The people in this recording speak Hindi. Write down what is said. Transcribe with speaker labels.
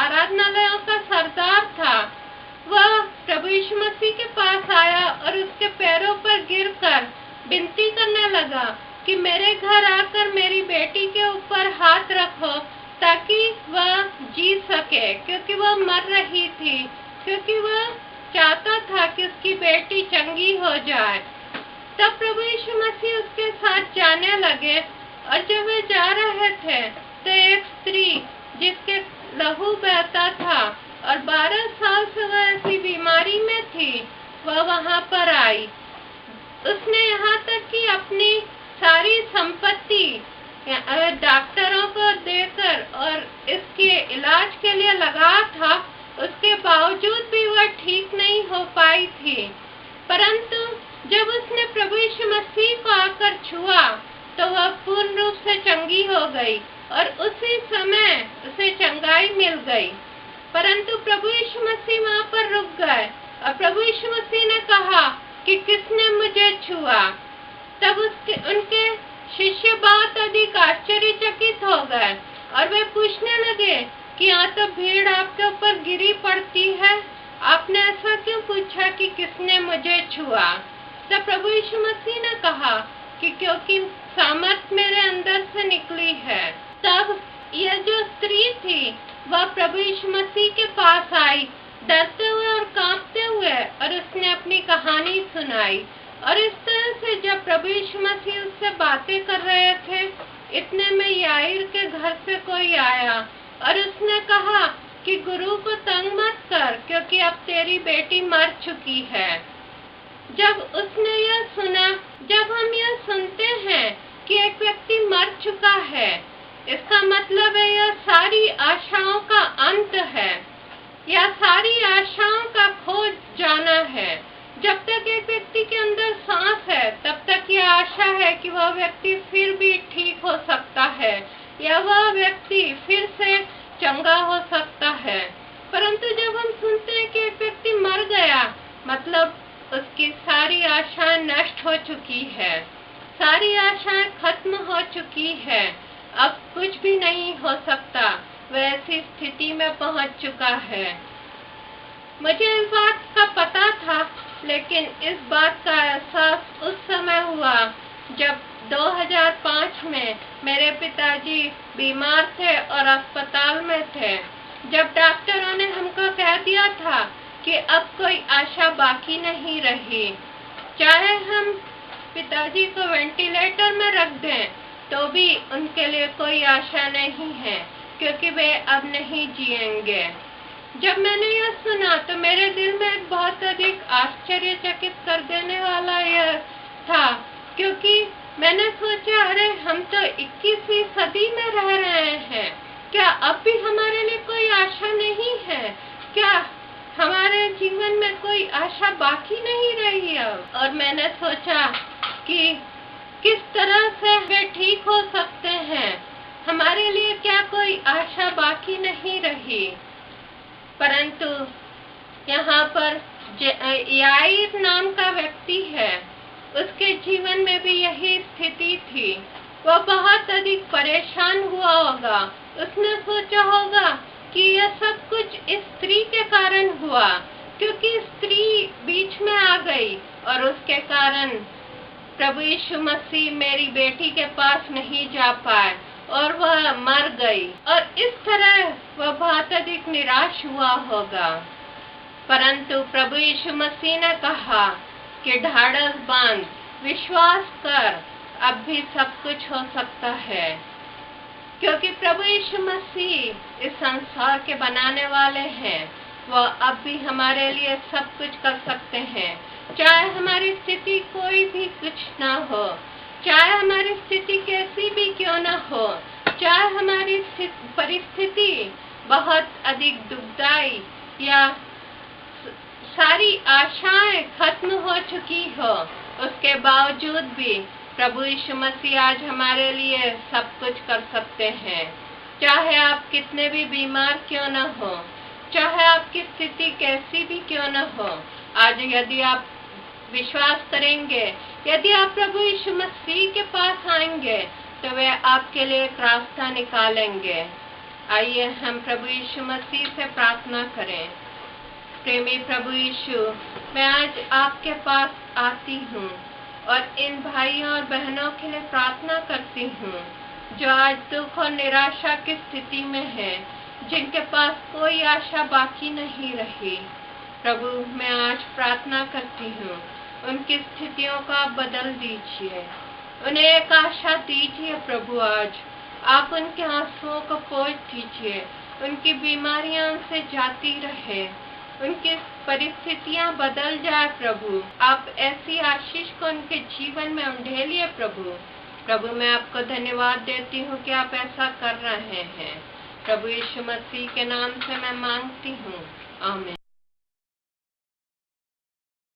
Speaker 1: आराधनालयों का सरदार था, वह प्रभु यीशु मसीह के पास आया और उसके पैरों पर गिरकर विनती करने लगा कि मेरे घर आकर मेरी बेटी के ऊपर हाथ रखो ताकि वह जी सके, क्योंकि वह मर रही थी, क्योंकि वह चाहता था कि उसकी बेटी चंगी हो जाए। तब प्रभु यीशु मसीह उसके साथ जाने लगे और जब वे जा रहे थे तो एक स्त्री जिसके लहू बहता था और 12 साल से वह ऐसी बीमारी में थी, वह वहां पर आई। उसने यहाँ तक कि अपनी सारी संपत्ति डॉक्टरों को देकर और इसके इलाज के लिए लगा था, उसके बावजूद भी वह ठीक नहीं हो पाई थी। परंतु जब उसने प्रभु यीशु मसीह को आकर छुआ तो वह पूर्ण रूप से चंगी हो गई और उसी समय उसे चंगाई मिल गई। परंतु प्रभु यीशु मसीह वहां पर रुक गए और प्रभु यीशु मसीह ने कहा कि किसने मुझे छुआ। तब उनके शिष्य बहुत अधिक आश्चर्यचकित हो गए और वे पूछने लगे कि यहाँ तो भीड़ आपके ऊपर गिरी पड़ती है, आपने ऐसा क्यों पूछा कि किसने मुझे छुआ। तब प्रभु यीशु मसीह ने कहा कि क्योंकि सामर्थ मेरे अंदर से निकली है। तब यह जो स्त्री थी वह प्रभु यीशु मसीह के पास आई, डरते हुए और कांपते हुए, और उसने अपनी कहानी सुनाई। और इस तरह से जब प्रभु यीशु मसीह उससे बातें कर रहे थे, इतने में याईर के घर से कोई आया और उसने कहा कि गुरु को तंग मत कर, क्योंकि अब तेरी बेटी मर चुकी है। जब उसने यह सुना, जब हम यह सुनते हैं कि एक व्यक्ति मर चुका है, इसका मतलब है यह सारी आशाओं का अंत है या सारी आशाओं का खो जाना है। जब तक एक व्यक्ति के अंदर सांस है तब तक यह आशा है कि वह व्यक्ति फिर भी ठीक हो सकता है या वह व्यक्ति फिर से चंगा हो सकता है। परंतु जब हम सुनते हैं कि एक व्यक्ति मर गया, मतलब उसकी सारी आशाएं नष्ट हो चुकी है, सारी आशाएं खत्म हो चुकी है, अब कुछ भी नहीं हो सकता, वह ऐसी स्थिति में पहुंच चुका है। मुझे इस बात का पता था, लेकिन इस बात का एहसास उस समय हुआ जब 2005 में मेरे पिताजी बीमार थे और अस्पताल में थे। जब डॉक्टरों ने हमको कह दिया था कि अब कोई आशा बाकी नहीं रही, चाहे हम पिताजी को वेंटिलेटर में रख दें तो भी उनके लिए कोई आशा नहीं है, क्योंकि वे अब नहीं जिएंगे। जब मैंने यह सुना तो मेरे दिल में एक बहुत अधिक आश्चर्यचकित कर देने वाला यह था, क्योंकि मैंने सोचा, अरे हम तो 21वीं सदी में रह रहे हैं, क्या अब भी हमारे लिए कोई आशा नहीं है? क्या हमारे जीवन में कोई आशा बाकी नहीं रही अब? और मैंने सोचा कि किस तरह से वे ठीक हो सकते हैं, हमारे लिए क्या कोई आशा बाकी नहीं रही। परंतु यहाँ पर याईर नाम का व्यक्ति है, उसके जीवन में भी यही स्थिति थी। वह बहुत अधिक परेशान हुआ होगा, उसने सोचा होगा कि यह सब कुछ इस स्त्री के कारण हुआ, क्योंकि स्त्री बीच में आ गई और उसके कारण प्रभु यीशु मसीह मेरी बेटी के पास नहीं जा पाए और वह मर गई, और इस तरह वह बहुत अधिक निराश हुआ होगा। परंतु प्रभु यीशु मसीह ने कहा कि ढाढ़स बांध, विश्वास कर, अब भी सब कुछ हो सकता है, क्योंकि प्रभु यीशु मसीह इस संसार के बनाने वाले हैं। वह अब भी हमारे लिए सब कुछ कर सकते हैं, चाहे हमारी स्थिति कोई भी कुछ ना हो, चाहे हमारी स्थिति कैसी भी क्यों ना हो, चाहे हमारी परिस्थिति बहुत अधिक दुखदाई या सारी आशाएं खत्म हो चुकी हो, उसके बावजूद भी प्रभु यीशु मसीह आज हमारे लिए सब कुछ कर सकते हैं। चाहे आप कितने भी बीमार क्यों न हो, चाहे आपकी स्थिति कैसी भी क्यों न हो, आज यदि आप विश्वास करेंगे, यदि आप प्रभु यीशु मसीह के पास आएंगे, तो वे आपके लिए एक रास्ता निकालेंगे। आइए हम प्रभु यीशु मसीह से प्रार्थना करें। प्रेमी प्रभु यीशु, मैं आज आपके पास आती हूँ और इन भाइयों और बहनों के लिए प्रार्थना करती हूँ जो आज दुख और निराशा की स्थिति में है, जिनके पास कोई आशा बाकी नहीं रही। प्रभु, मैं आज प्रार्थना करती हूँ, उनकी स्थितियों को आप बदल दीजिए, उन्हें एक आशा दीजिए। प्रभु, आज आप उनके आंसुओं को पोंछ दीजिए, उनकी बीमारियां उनसे जाती रहे, उनकी परिस्थितियां बदल जाए। प्रभु, आप ऐसी आशीष को उनके जीवन में उंडेलिए। प्रभु, मैं आपको धन्यवाद देती हूँ कि आप ऐसा कर रहे हैं। प्रभु यीशु मसीह के नाम से मैं मांगती हूँ, आमीन।